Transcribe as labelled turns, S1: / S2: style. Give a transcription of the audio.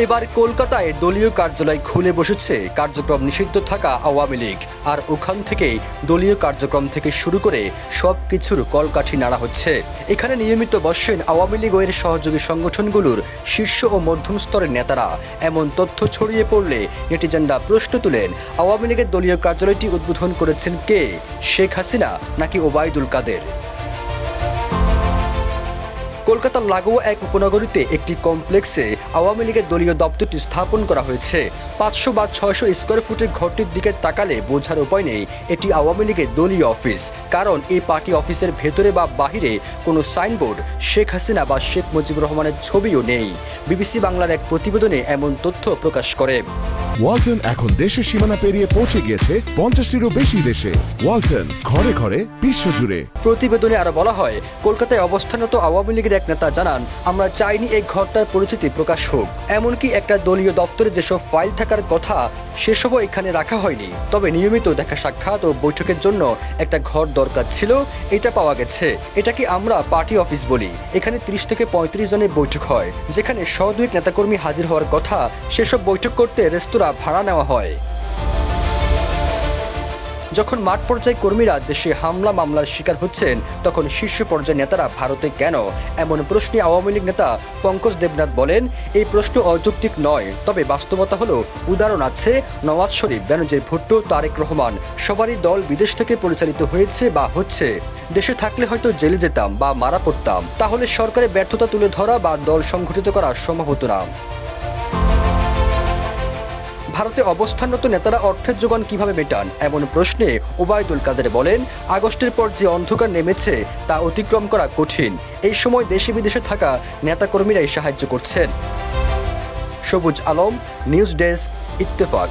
S1: এবার কলকাতায় দলীয় কার্যালয় খুলে বসেছে কার্যক্রম নিষিদ্ধ থাকা আওয়ামী লীগ। আর ওখান থেকেই দলীয় কার্যক্রম থেকে শুরু করে সবকিছুর কলকাঠি নাড়া হচ্ছে। এখানে নিয়মিত বসেন আওয়ামী লীগ ও এর সহযোগী সংগঠনগুলোর শীর্ষ ও মধ্যম স্তরের নেতারা। এমন তথ্য ছড়িয়ে পড়লে নেটিজেনরা প্রশ্ন তুলেন, আওয়ামী লীগের দলীয় কার্যালয়টি উদ্বোধন করেছেন কে, শেখ হাসিনা নাকি ওবায়দুল কাদের? কলকাতার লাগোয়া এক উপনগরীতে একটি কমপ্লেক্সে আওয়ামী লীগের দলীয় দপ্তরটি স্থাপন করা হয়েছে। 500 বা 600 স্কোয়ার ফুটের ঘরটির দিকে তাকালে বোঝার উপায় নেই এটি আওয়ামী লীগের দলীয় অফিস, কারণ এই পার্টি অফিসের ভেতরে বা বাহিরে কোনো সাইনবোর্ড শেখ হাসিনা বা শেখ মুজিবুর রহমানের ছবিও নেই। বিবিসি বাংলার এক প্রতিবেদনে এমন তথ্য প্রকাশ করে।
S2: ওয়ালটন এখন দেশের সীমানা পেরিয়ে পৌঁছে গিয়েছে 50টিরও বেশি দেশে। ওয়ালটন, ঘরে ঘরে বিশ্বজুড়ে।
S1: প্রতিবেদনে আরো বলা হয়, কলকাতায় অবস্থানরত আওয়ামী লীগের এক নেতা জানান, আমরা চাইনি এই ঘরটার পরিচিতি প্রকাশ হোক। এমনকি একটা দলীয় দপ্তরে যেসব ফাইল থাকার কথা সেসবও এখানে রাখা হয়নি। তবে নিয়মিত দেখা সাক্ষাৎ ও বৈঠকের জন্য একটা ঘর দরকার ছিল, এটা পাওয়া গেছে। এটাকে আমরা পার্টি অফিস বলি। এখানে 30 থেকে 35 জনের বৈঠক হয়, যেখানে 100-2 নেতাকর্মী হাজির হওয়ার কথা। সেসব বৈঠক করতে রেস্তোরাঁ ভাড়া নেওয়া হয়। যখন মাঠ পর্যায়ে কর্মীরা দেশে হামলা মামলার শিকার হচ্ছেন, তখন শীর্ষ পর্যায়ের নেতারা ভারতে কেন? এমন প্রশ্নে আওয়ামী লীগ নেতা পঙ্কজ দেবনাথ বলেন, এই প্রশ্ন অযৌক্তিক নয়, তবে বাস্তবতা হলো উদাহরণ আছে। নওয়াজ শরীফ, বেনজির ভুট্টো, তারেক রহমান, সবারই দল বিদেশ থেকে পরিচালিত হয়েছে বা হচ্ছে। দেশে থাকলে হয়তো জেলে যেতাম বা মারা পড়তাম, তাহলে সরকারের ব্যর্থতা তুলে ধরা বা দল সংগঠিত করা সম্ভব হতো না। ভারতে অবস্থানরত নেতারা অর্থের যোগান কিভাবে মেটান? এমন প্রশ্নে ওবায়দুল কাদের বলেন, আগস্টের পর যে অন্ধকার নেমেছে তা অতিক্রম করা কঠিন। এই সময় দেশে বিদেশে থাকা নেতাকর্মীরাই সাহায্য করছেন। সবুজ আলম, নিউজ ডেস্ক, ইত্তেফাক।